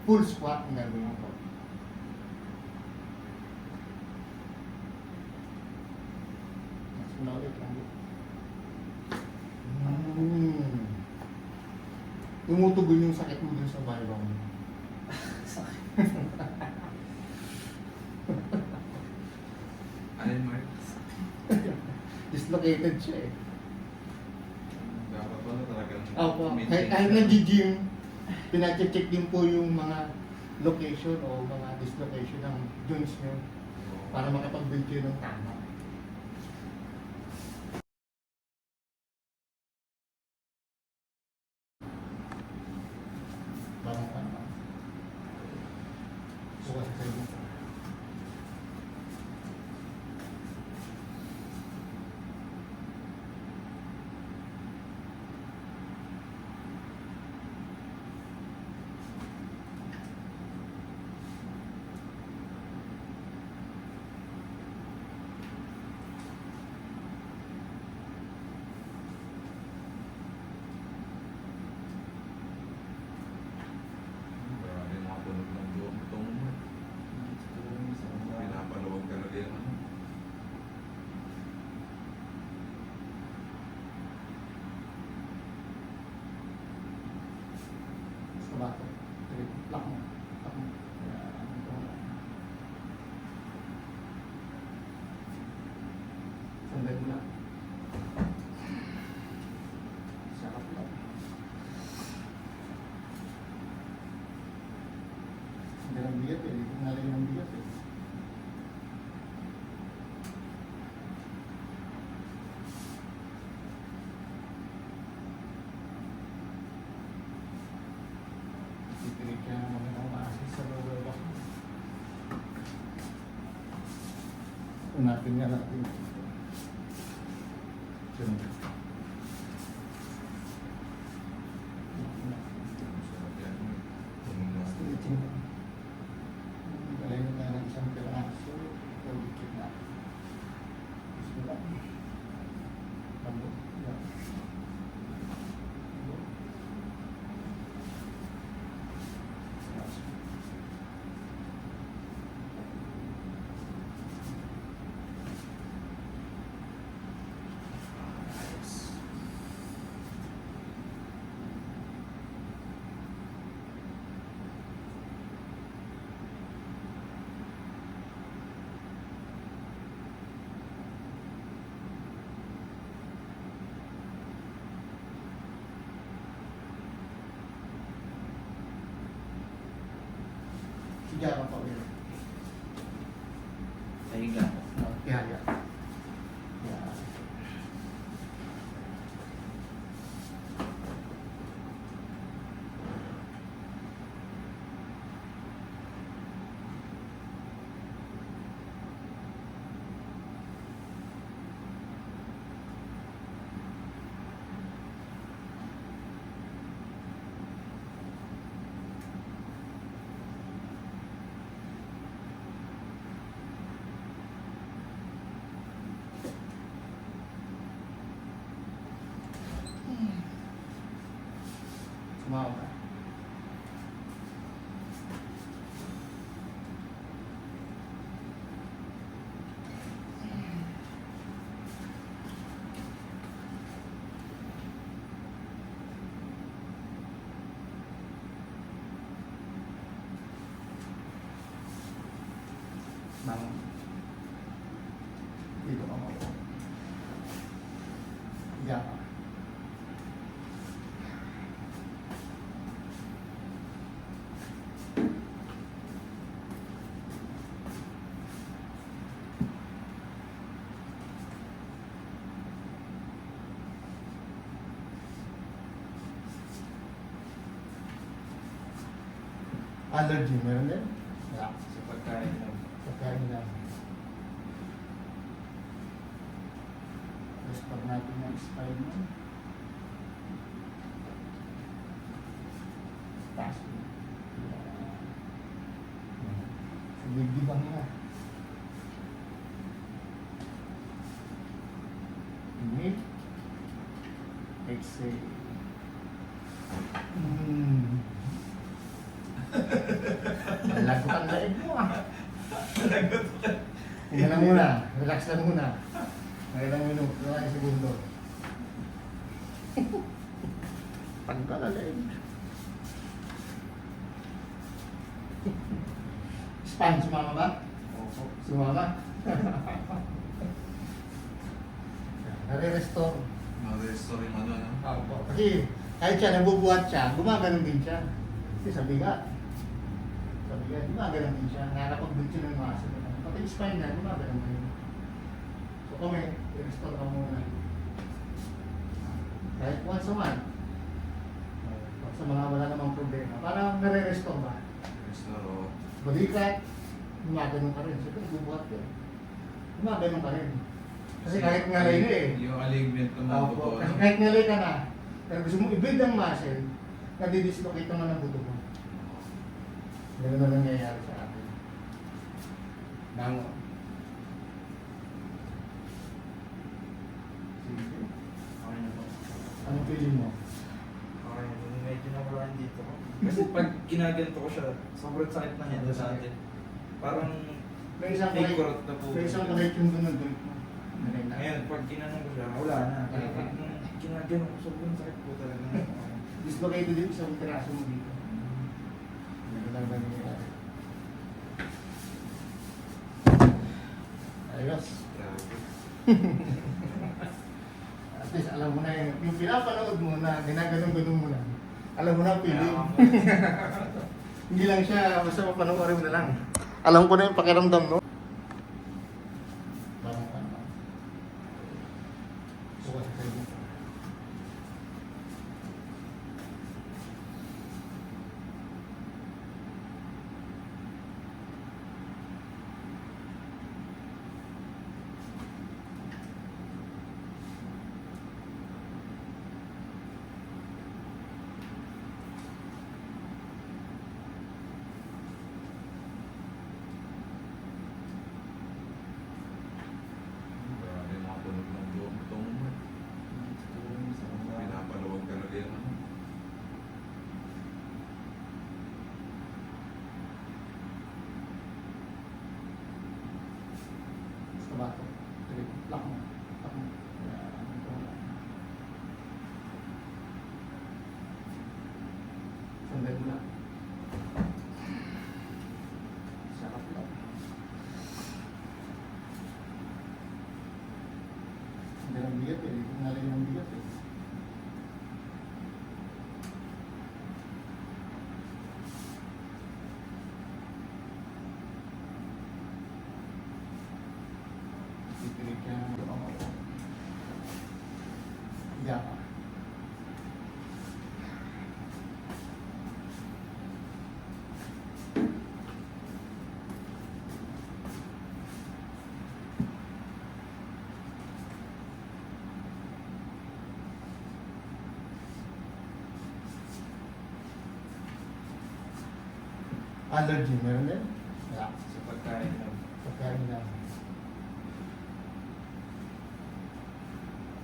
full squat ang gagawin ko. Mas ulit lang. Tumutugon yung sakit mo dun sa baybang mo. Alin mo? Dislocated siya eh. Dapat pala talagang Opo, maintain kahit siya. nag-gym, pinacheck din po yung mga location o mga dislocation ng joints nyo para makapag-build kayo ng tama. Parang tama. Bukas sa inyo. Marami mga punog ng buong mo. Pinapaluwag talaga yung ano. Sa bato. Lock mo. Lock mo. Yan. Ito. Sandali lang. Sarap lang. Hindi lang bigat eh. Hindi nga lang ng bigat eh. Pipilit ka naman ng maasin sa lower back mo. Unatin nga natin. Diyan. Sarap yan. Punog na. Stretching. Galay na tayo ng isang piraso. Pagkikit na. Gusto lang. Pagod. Yan. Siya ka pa ulit. Nahiga ko. Kaya. Yan. Sumawa ka. Bangon. Dito ka maupo. Higa ka. Allergy, meron din? Wala. Sa pagkain lang. Pagkain lang. Tapos pag natin ang spine mo, taas mo. Sa dibdibang nga. Inhale. Exhale. Nalagot ang laig mo ah. Tingnan lang muna. Relax lang muna. Ilang minuto, ilang segundo. Tanggal ang laig. Spine, sumama ba? Opo. Sumama? Nare-restore. Ma-restore yung ano, ano? Kasi kahit siya nabubuhat siya, gumagano'n din siya. Kasi sa bigat. Sa bigat, gumagano'n din siya. Nakakapag-build siya ng muscle. Pati yung spine na, gumagano'n din. So kami, i-restore ka muna. Kahit once a month. Sa mga wala namang problema. Parang nare-restore ba? Restore, oo. Balikat, gumagano'n ka rin. Siyempre, bubuhat ka. Gumagano'n ka rin. Kasi kahit ngalay na eh. Yung alignment ng mga buto, Kasi ano? kahit ngalay ka na, pero gusto mo i-build ang muscle, nadidislocate naman ang buto mo. Ganun na nangyayari sa atin. Bango. Sige. Okay na po. Anong feeling mo? Okay na po. Medyo nawalaan dito. Kasi pag ginaganto ko siya, sobrang sakit na niya sa atin. Parang May isang take correct, out na po. may isang correct yung dunod mo. Ngayon, pag ginanong ko siya, wala na. Kaya pag nung ginaganon ko, sobrang sakit po talaga. Dislocated yung isang piraso mo dito. Ganun lang ba nangyayari? Ayos. Grabe. At least alam mo na yung pinapanood mo na ginaganon-ganon mo lang. Alam mo na ang feeling. Hindi lang siya, basta mapanoorin mo na lang. Alam ko na yung pakiramdam, no? Parang ano. Suka sa sa'yo. Grabe yung mga tunog ng buto mo. Pinapaluwag talaga yung ano. Basta ba ito? Lock mo. Lock mo. Sandali lang. Sarap lang. Hindi ng bigat eh. Hindi nga lang ng bigat eh. Pipilit ka ng mga ako. Higa ka. Allergy, meron din? Wala. Sa pagkain lang. Pagkain lang.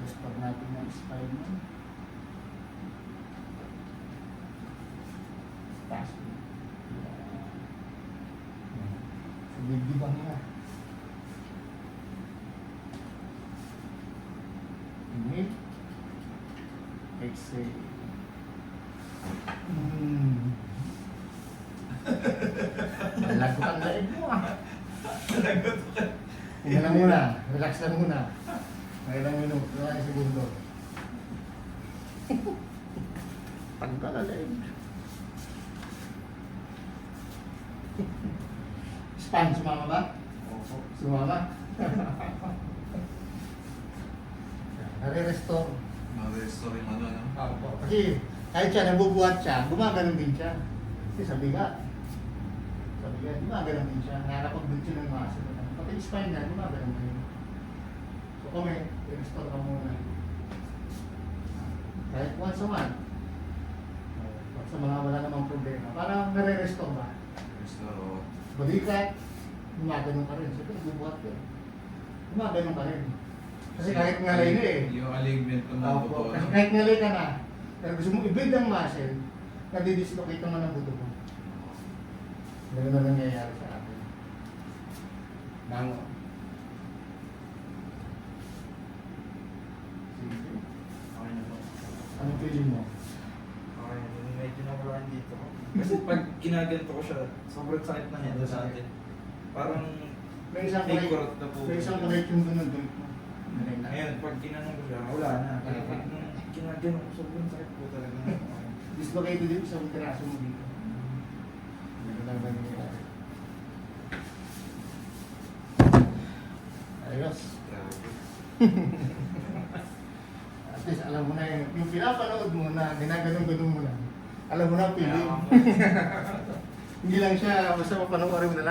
Restore natin ang spine mo. Taas mo. Sa dibdibang nga. Inhale. Exhale. Nalagot ang laig mo ah. Tingnan lang muna. Relax lang muna. Ilang minuto, ilang segundo. Tanggal ang laig. Spine, sumama ba? Opo. Sumama? Nare-restore. Ma-restore yung ano, ano? Kasi kahit siya nabubuhat siya, gumagano'n din siya. Kasi sa bigat. Sa bigat, gumagano'n din siya. Nakakapag-build siya ng muscle. Pati yung spine na, gumagano'n din. So kami, i-restore ka muna. Kahit once a month. Sa mga wala namang problema. Parang nare-restore ba? Restore, oo. Balikat, gumagano'n ka rin. Siyempre, nabubuhat ka. Gumagano'n ka rin. Kasi kahit ngalay na eh. Yung alignment ng mga buto, Kasi ano? kahit ngalay ka na, pero gusto mo i-build ang muscle, nadidislocate naman ang buto mo. Ganun na nangyayari sa atin. Bango. Sige. Okay na po. Anong feeling mo? Okay, nung medyo nawala yung dito ko. Kasi pag ginaganto ko siya, sobrang sakit na niya sa atin. Parang May isang may correct, kurot na po. may isang correct yung ganun doon. Ngayon, pag ginanong ko siya, wala na. Kaya pag nung ginagano ko, sobrang sakit po talaga. Dislocated din sa piraso mo dito. Ganun lang nangyayari. Ayos. At least alam mo na yung pinapanood mo na ginaganon-ganon mo lang. Alam mo na ang feeling. Hindi lang siya basta mapanoorin mo na lang.